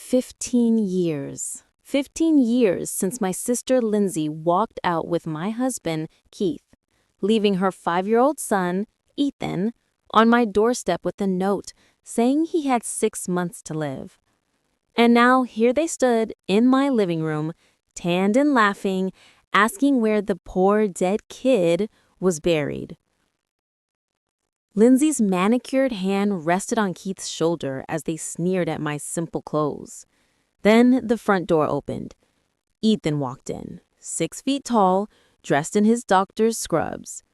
15 years. 15 years since my sister Lindsay walked out with my husband, Keith, leaving her 5-year-old son, Ethan, on my doorstep with a note saying he had 6 months to live. And now here they stood in my living room, tanned and laughing, asking where the poor dead kid was buried. Lindsay's manicured hand rested on Keith's shoulder as they sneered at my simple clothes. Then the front door opened. Ethan walked in, 6 feet tall, dressed in his doctor's scrubs.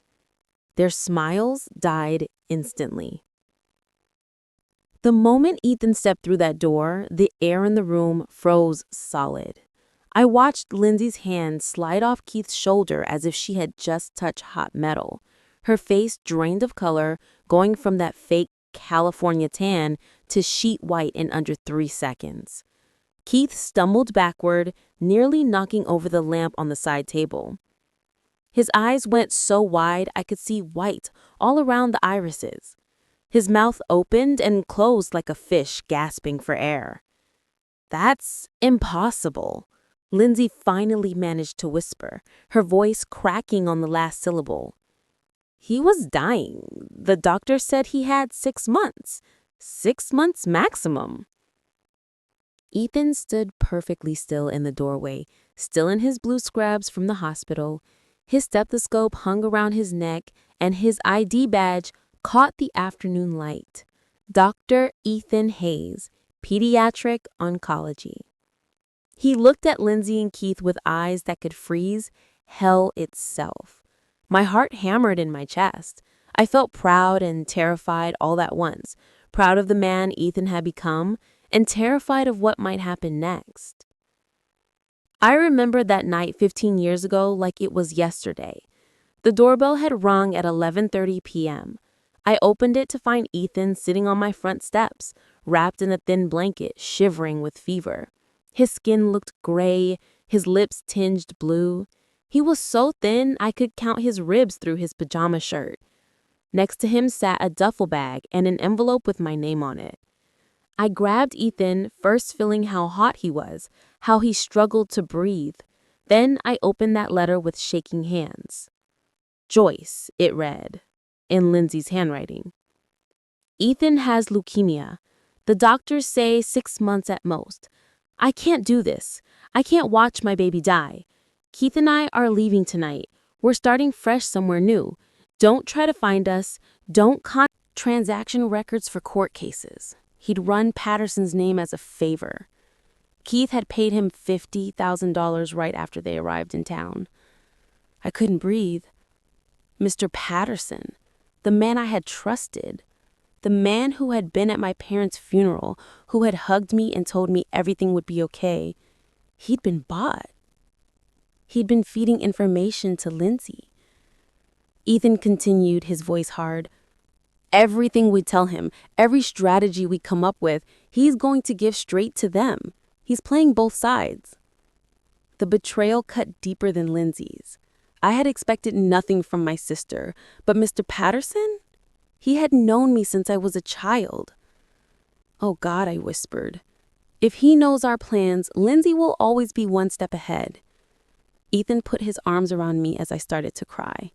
Their smiles died instantly. The moment Ethan stepped through that door, the air in the room froze solid. I watched Lindsay's hand slide off Keith's shoulder as if she had just touched hot metal. Her face drained of color, going from that fake California tan to sheet white in under 3 seconds. Keith stumbled backward, nearly knocking over the lamp on the side table. His eyes went so wide I could see white all around the irises. His mouth opened and closed like a fish gasping for air. "That's impossible," Lindsay finally managed to whisper, her voice cracking on the last syllable. "He was dying. The doctor said he had 6 months. 6 months maximum." Ethan stood perfectly still in the doorway, still in his blue scrubs from the hospital. His stethoscope hung around his neck, and his ID badge caught the afternoon light. Dr. Ethan Hayes, Pediatric Oncology. He looked at Lindsay and Keith with eyes that could freeze hell itself. My heart hammered in my chest. I felt proud and terrified all at once, proud of the man Ethan had become, and terrified of what might happen next. I remembered that night 15 years ago like it was yesterday. The doorbell had rung at 11:30 p.m. I opened it to find Ethan sitting on my front steps, wrapped in a thin blanket, shivering with fever. His skin looked gray, his lips tinged blue. He was so thin I could count his ribs through his pajama shirt. Next to him sat a duffel bag and an envelope with my name on it. I grabbed Ethan, first feeling how hot he was, how he struggled to breathe. Then I opened that letter with shaking hands. "Joyce," it read, in Lindsay's handwriting. "Ethan has leukemia. The doctors say 6 months at most. I can't do this. I can't watch my baby die. Keith and I are leaving tonight. We're starting fresh somewhere new. Don't try to find us. Don't contact transaction records for court cases." He'd run Patterson's name as a favor. Keith had paid him $50,000 right after they arrived in town. I couldn't breathe. Mr. Patterson, the man I had trusted, the man who had been at my parents' funeral, who had hugged me and told me everything would be okay, he'd been bought. He'd been feeding information to Lindsay. Ethan continued, his voice hard. "Everything we tell him, every strategy we come up with, he's going to give straight to them. He's playing both sides." The betrayal cut deeper than Lindsay's. I had expected nothing from my sister, but Mr. Patterson? He had known me since I was a child. "Oh God," I whispered. "If he knows our plans, Lindsay will always be one step ahead." Ethan put his arms around me as I started to cry.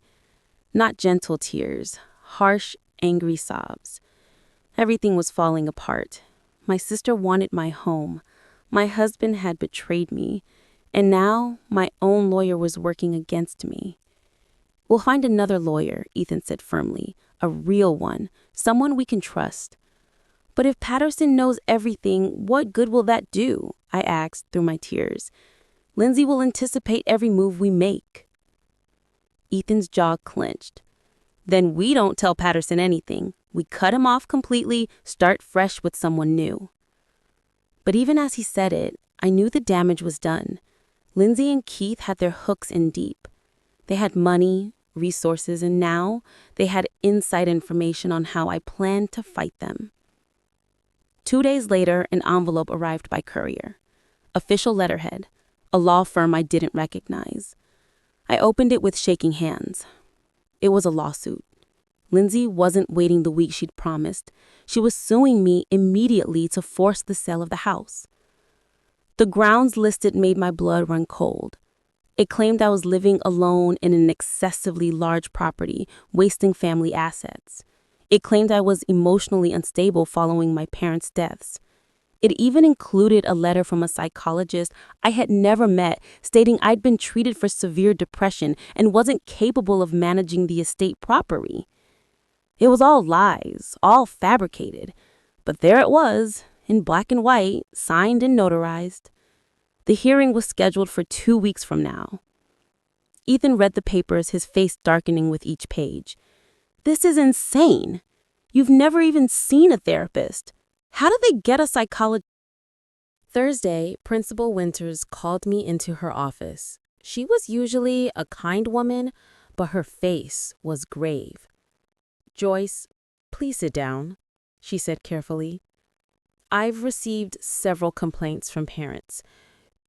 Not gentle tears, harsh, angry sobs. Everything was falling apart. My sister wanted my home. My husband had betrayed me. And now my own lawyer was working against me. "We'll find another lawyer," Ethan said firmly. "A real one. Someone we can trust." "But if Patterson knows everything, what good will that do?" I asked through my tears. "Lindsay will anticipate every move we make." Ethan's jaw clenched. "Then we don't tell Patterson anything. We cut him off completely, start fresh with someone new." But even as he said it, I knew the damage was done. Lindsay and Keith had their hooks in deep. They had money, resources, and now they had inside information on how I planned to fight them. 2 days later, an envelope arrived by courier. Official letterhead, a law firm I didn't recognize. I opened it with shaking hands. It was a lawsuit. Lindsay wasn't waiting the week she'd promised. She was suing me immediately to force the sale of the house. The grounds listed made my blood run cold. It claimed I was living alone in an excessively large property, wasting family assets. It claimed I was emotionally unstable following my parents' deaths. It even included a letter from a psychologist I had never met stating I'd been treated for severe depression and wasn't capable of managing the estate properly. It was all lies, all fabricated. But there it was, in black and white, signed and notarized. The hearing was scheduled for 2 weeks from now. Ethan read the papers, his face darkening with each page. This is insane. You've never even seen a therapist. How did they get a psychologist? Thursday, Principal Winters called me into her office. She was usually a kind woman, but her face was grave. "Joyce, please sit down," she said carefully. "I've received several complaints from parents.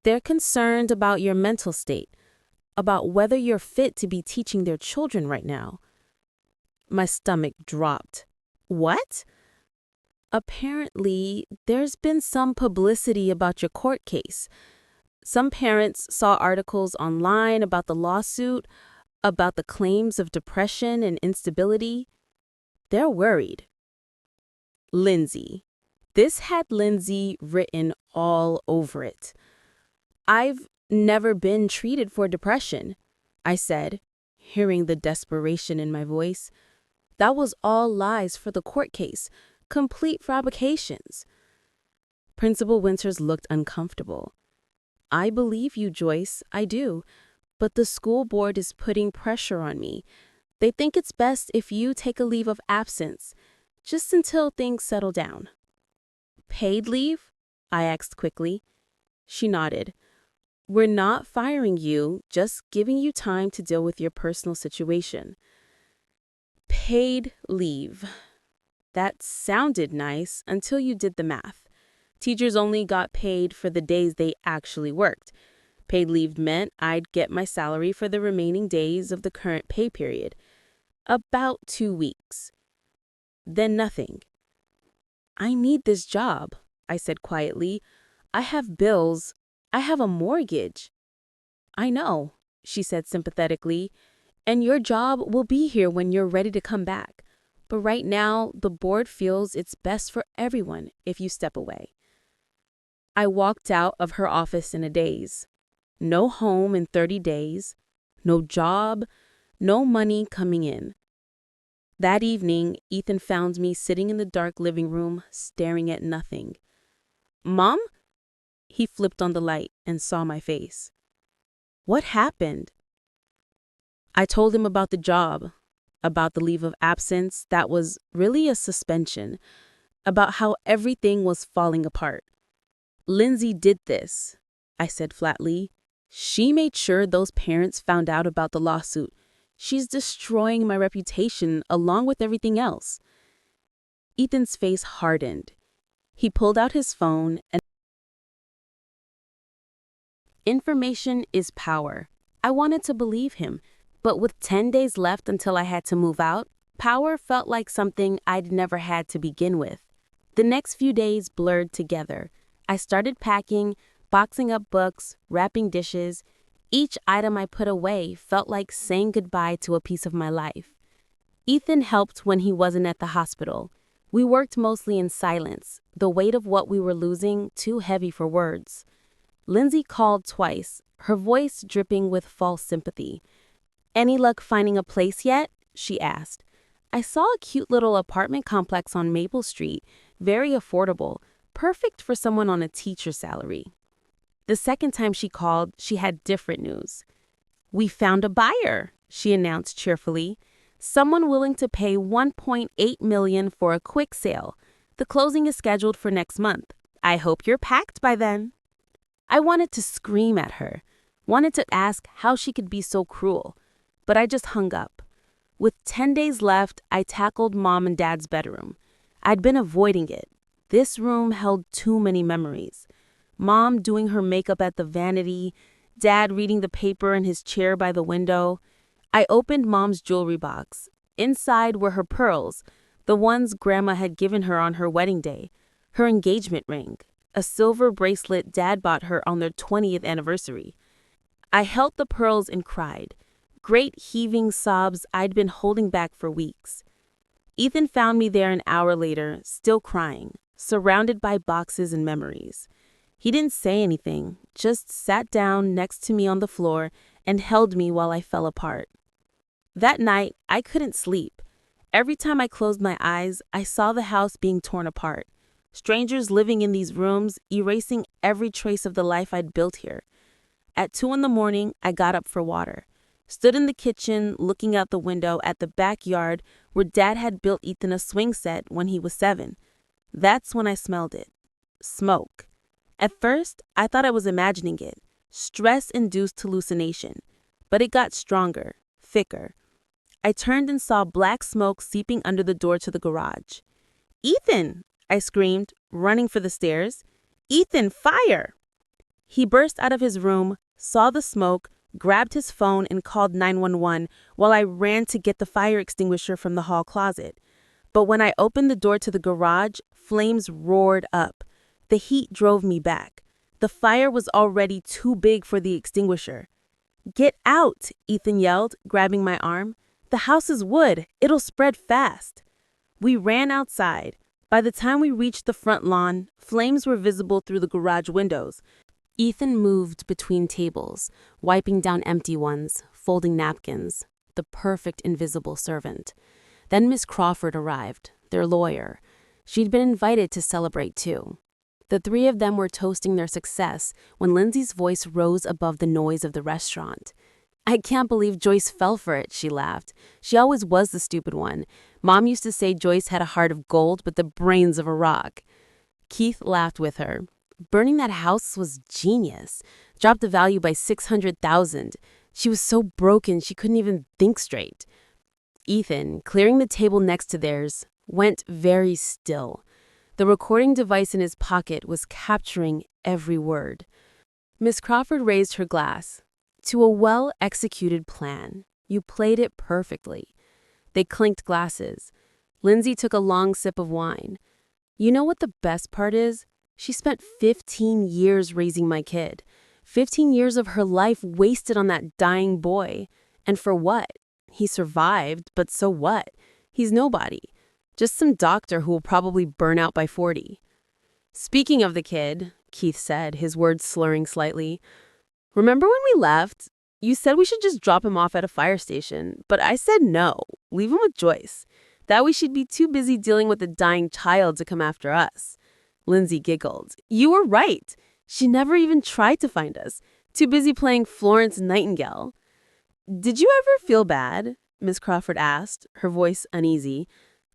They're concerned about your mental state, about whether you're fit to be teaching their children right now." My stomach dropped. "What?" "Apparently, there's been some publicity about your court case. Some parents saw articles online about the lawsuit, about the claims of depression and instability. They're worried." Lindsay. This had Lindsay written all over it. "I've never been treated for depression," I said, hearing the desperation in my voice. "That was all lies for the court case. Complete fabrications." Principal Winters looked uncomfortable. "I believe you, Joyce, I do. But the school board is putting pressure on me. They think it's best if you take a leave of absence, just until things settle down." "Paid leave?" I asked quickly. She nodded. "We're not firing you, just giving you time to deal with your personal situation." Paid leave. That sounded nice until you did the math. Teachers only got paid for the days they actually worked. Paid leave meant I'd get my salary for the remaining days of the current pay period. About 2 weeks. Then nothing. "I need this job," I said quietly. "I have bills. I have a mortgage." "I know," she said sympathetically, "and your job will be here when you're ready to come back. But right now, the board feels it's best for everyone if you step away." I walked out of her office in a daze. No home in 30 days, no job, no money coming in. That evening, Ethan found me sitting in the dark living room, staring at nothing. "Mom?" He flipped on the light and saw my face. "What happened?" I told him about the job, about the leave of absence that was really a suspension, about how everything was falling apart. "Lindsay did this," I said flatly. "She made sure those parents found out about the lawsuit. She's destroying my reputation along with everything else." Ethan's face hardened. He pulled out his phone and information is power. I wanted to believe him, but with 10 days left until I had to move out, power felt like something I'd never had to begin with. The next few days blurred together. I started packing, boxing up books, wrapping dishes. Each item I put away felt like saying goodbye to a piece of my life. Ethan helped when he wasn't at the hospital. We worked mostly in silence, the weight of what we were losing too heavy for words. Lindsay called twice, her voice dripping with false sympathy. "Any luck finding a place yet?" she asked. "I saw a cute little apartment complex on Maple Street, very affordable, perfect for someone on a teacher salary." The second time she called, she had different news. "We found a buyer," she announced cheerfully. "Someone willing to pay $1.8 million for a quick sale. The closing is scheduled for next month. I hope you're packed by then." I wanted to scream at her, wanted to ask how she could be so cruel, but I just hung up. With 10 days left, I tackled Mom and Dad's bedroom. I'd been avoiding it. This room held too many memories. Mom doing her makeup at the vanity, Dad reading the paper in his chair by the window. I opened Mom's jewelry box. Inside were her pearls, the ones Grandma had given her on her wedding day, her engagement ring, a silver bracelet Dad bought her on their 20th anniversary. I held the pearls and cried. Great heaving sobs I'd been holding back for weeks. Ethan found me there an hour later, still crying, surrounded by boxes and memories. He didn't say anything, just sat down next to me on the floor and held me while I fell apart. That night, I couldn't sleep. Every time I closed my eyes, I saw the house being torn apart. Strangers living in these rooms, erasing every trace of the life I'd built here. At 2 in the morning, I got up for water. Stood in the kitchen, looking out the window at the backyard where Dad had built Ethan a swing set when he was 7. That's when I smelled it. Smoke. At first, I thought I was imagining it. Stress-induced hallucination. But it got stronger, thicker. I turned and saw black smoke seeping under the door to the garage. "Ethan!" I screamed, running for the stairs. "Ethan, fire!" He burst out of his room, saw the smoke, grabbed his phone and called 911 while I ran to get the fire extinguisher from the hall closet. But when I opened the door to the garage, flames roared up. The heat drove me back. The fire was already too big for the extinguisher. "Get out!" Ethan yelled, grabbing my arm. "The house is wood. It'll spread fast." We ran outside. By the time we reached the front lawn, flames were visible through the garage windows. Ethan moved between tables, wiping down empty ones, folding napkins, the perfect invisible servant. Then Miss Crawford arrived, their lawyer. She'd been invited to celebrate too. The 3 of them were toasting their success when Lindsay's voice rose above the noise of the restaurant. "I can't believe Joyce fell for it," she laughed. "She always was the stupid one. Mom used to say Joyce had a heart of gold but the brains of a rock." Keith laughed with her. "Burning that house was genius. Dropped the value by $600,000. She was so broken she couldn't even think straight." Ethan, clearing the table next to theirs, went very still. The recording device in his pocket was capturing every word. Miss Crawford raised her glass. "To a well-executed plan. You played it perfectly." They clinked glasses. Lindsay took a long sip of wine. "You know what the best part is? She spent 15 years raising my kid. 15 years of her life wasted on that dying boy. And for what? He survived, but so what? He's nobody. Just some doctor who will probably burn out by 40. "Speaking of the kid," Keith said, his words slurring slightly, "remember when we left? You said we should just drop him off at a fire station, but I said no, leave him with Joyce. That way she'd be too busy dealing with a dying child to come after us." Lindsay giggled. "You were right. She never even tried to find us. Too busy playing Florence Nightingale." "Did you ever feel bad?" Miss Crawford asked, her voice uneasy.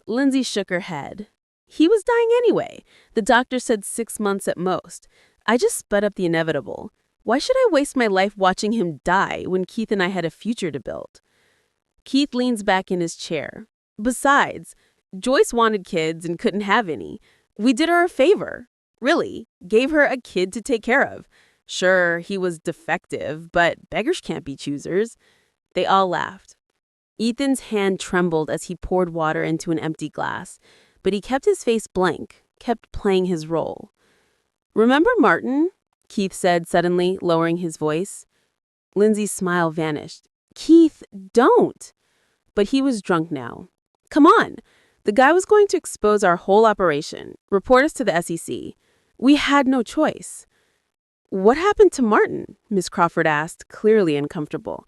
Lindsay shook her head. "He was dying anyway. The doctor said 6 months at most. I just sped up the inevitable. Why should I waste my life watching him die when Keith and I had a future to build?" Keith leans back in his chair. "Besides, Joyce wanted kids and couldn't have any. We did her a favor. Really, gave her a kid to take care of. Sure, he was defective, but beggars can't be choosers." They all laughed. Ethan's hand trembled as he poured water into an empty glass, but he kept his face blank, kept playing his role. "Remember Martin?" Keith said suddenly, lowering his voice. Lindsay's smile vanished. "Keith, don't!" But he was drunk now. "Come on. The guy was going to expose our whole operation, report us to the SEC. We had no choice." "What happened to Martin?" Miss Crawford asked, clearly uncomfortable.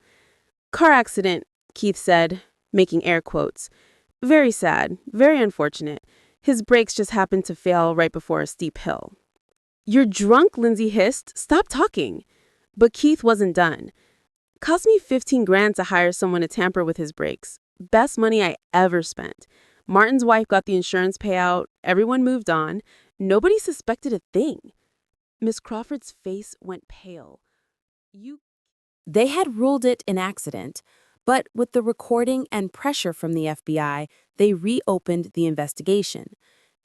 "Car accident," Keith said, making air quotes. "Very sad, very unfortunate. His brakes just happened to fail right before a steep hill." "You're drunk," Lindsay hissed. "Stop talking." But Keith wasn't done. "Cost me 15 grand to hire someone to tamper with his brakes. Best money I ever spent. Martin's wife got the insurance payout. Everyone moved on. Nobody suspected a thing." Miss Crawford's face went pale. They had ruled it an accident, but with the recording and pressure from the FBI, they reopened the investigation.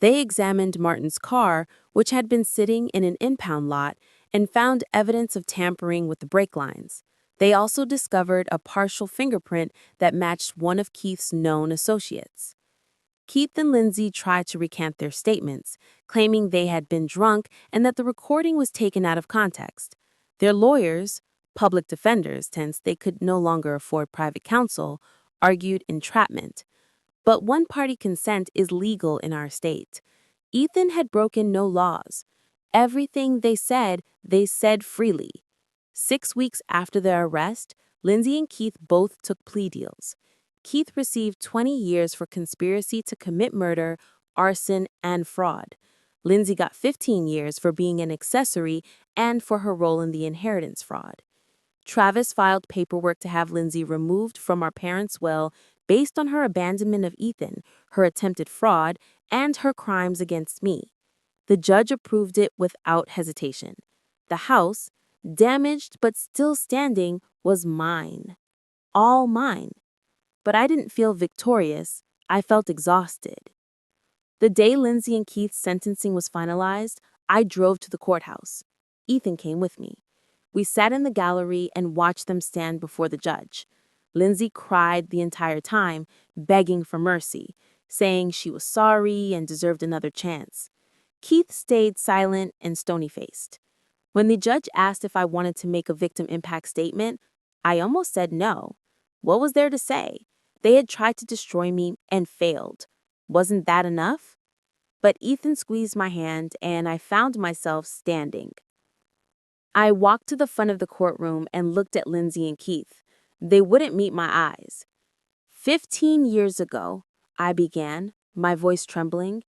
They examined Martin's car, which had been sitting in an impound lot, and found evidence of tampering with the brake lines. They also discovered a partial fingerprint that matched one of Keith's known associates. Keith and Lindsay tried to recant their statements, claiming they had been drunk and that the recording was taken out of context. Their lawyers, public defenders, since they could no longer afford private counsel, argued entrapment. But one-party consent is legal in our state. Ethan had broken no laws. Everything they said freely. 6 weeks after their arrest, Lindsay and Keith both took plea deals. Keith received 20 years for conspiracy to commit murder, arson, and fraud. Lindsay got 15 years for being an accessory and for her role in the inheritance fraud. Travis filed paperwork to have Lindsay removed from our parents' will based on her abandonment of Ethan, her attempted fraud, and her crimes against me. The judge approved it without hesitation. The house, damaged but still standing, was mine. All mine. But I didn't feel victorious. I felt exhausted. The day Lindsay and Keith's sentencing was finalized, I drove to the courthouse. Ethan came with me. We sat in the gallery and watched them stand before the judge. Lindsay cried the entire time, begging for mercy, saying she was sorry and deserved another chance. Keith stayed silent and stony-faced. When the judge asked if I wanted to make a victim impact statement, I almost said no. What was there to say? They had tried to destroy me and failed. Wasn't that enough? But Ethan squeezed my hand and I found myself standing. I walked to the front of the courtroom and looked at Lindsay and Keith. They wouldn't meet my eyes. 15 years ago, I began, my voice trembling,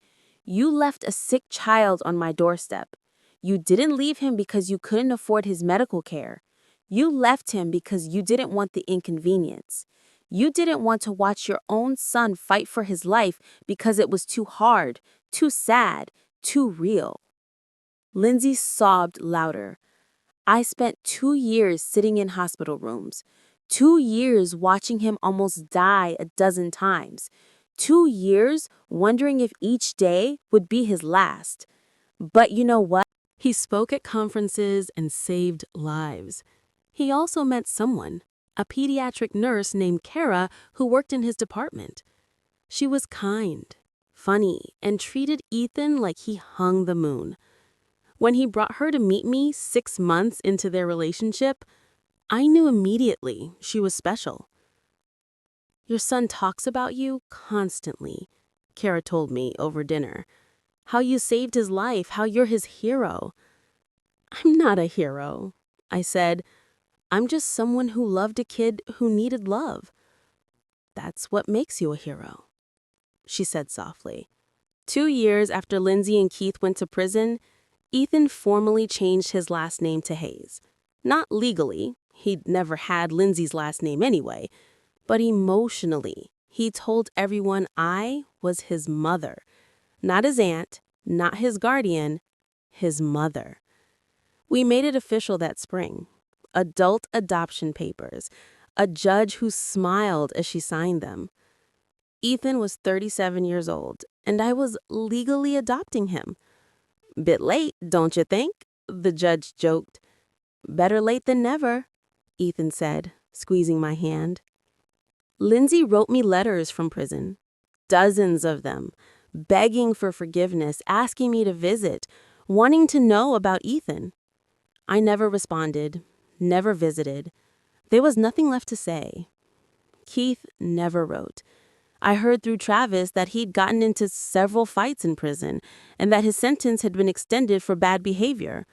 you left a sick child on my doorstep. You didn't leave him because you couldn't afford his medical care. You left him because you didn't want the inconvenience. You didn't want to watch your own son fight for his life because it was too hard, too sad, too real. Lindsay sobbed louder. I spent 2 years sitting in hospital rooms, 2 years watching him almost die a dozen times, 2 years wondering if each day would be his last. But you know what? He spoke at conferences and saved lives. He also met someone, a pediatric nurse named Kara who worked in his department. She was kind, funny, and treated Ethan like he hung the moon. When he brought her to meet me 6 months into their relationship, I knew immediately she was special. Your son talks about you constantly, Kara told me over dinner. How you saved his life, how you're his hero. I'm not a hero, I said. I'm just someone who loved a kid who needed love. That's what makes you a hero, she said softly. 2 years after Lindsay and Keith went to prison, Ethan formally changed his last name to Hayes. Not legally, he'd never had Lindsay's last name anyway, but emotionally, he told everyone I was his mother. Not his aunt, not his guardian, his mother. We made it official that spring. Adult adoption papers. A judge who smiled as she signed them. Ethan was 37 years old, and I was legally adopting him. Bit late, don't you think? The judge joked. Better late than never, Ethan said, squeezing my hand. Lindsay wrote me letters from prison. Dozens of them. Begging for forgiveness, asking me to visit, wanting to know about Ethan. I never responded, never visited. There was nothing left to say. Keith never wrote. I heard through Travis that he'd gotten into several fights in prison and that his sentence had been extended for bad behavior.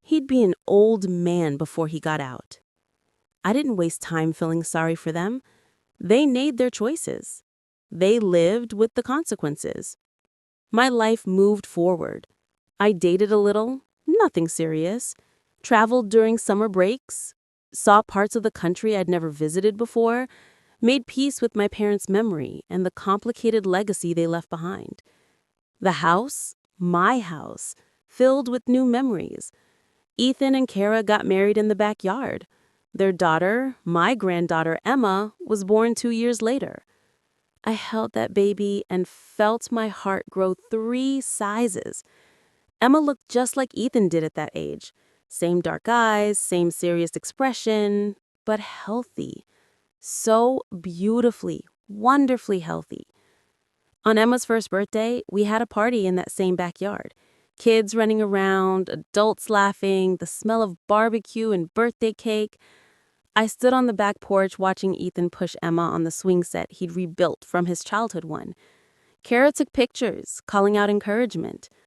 He'd be an old man before he got out. I didn't waste time feeling sorry for them. They made their choices. They lived with the consequences. My life moved forward. I dated a little, nothing serious, traveled during summer breaks, saw parts of the country I'd never visited before, made peace with my parents' memory and the complicated legacy they left behind. The house, my house, filled with new memories. Ethan and Kara got married in the backyard. Their daughter, my granddaughter Emma, was born 2 years later. I held that baby and felt my heart grow 3 sizes. Emma looked just like Ethan did at that age. Same dark eyes, same serious expression, but healthy. So beautifully, wonderfully healthy. On Emma's first birthday, we had a party in that same backyard. Kids running around, adults laughing, the smell of barbecue and birthday cake. I stood on the back porch watching Ethan push Emma on the swing set he'd rebuilt from his childhood one. Kara took pictures, calling out encouragement.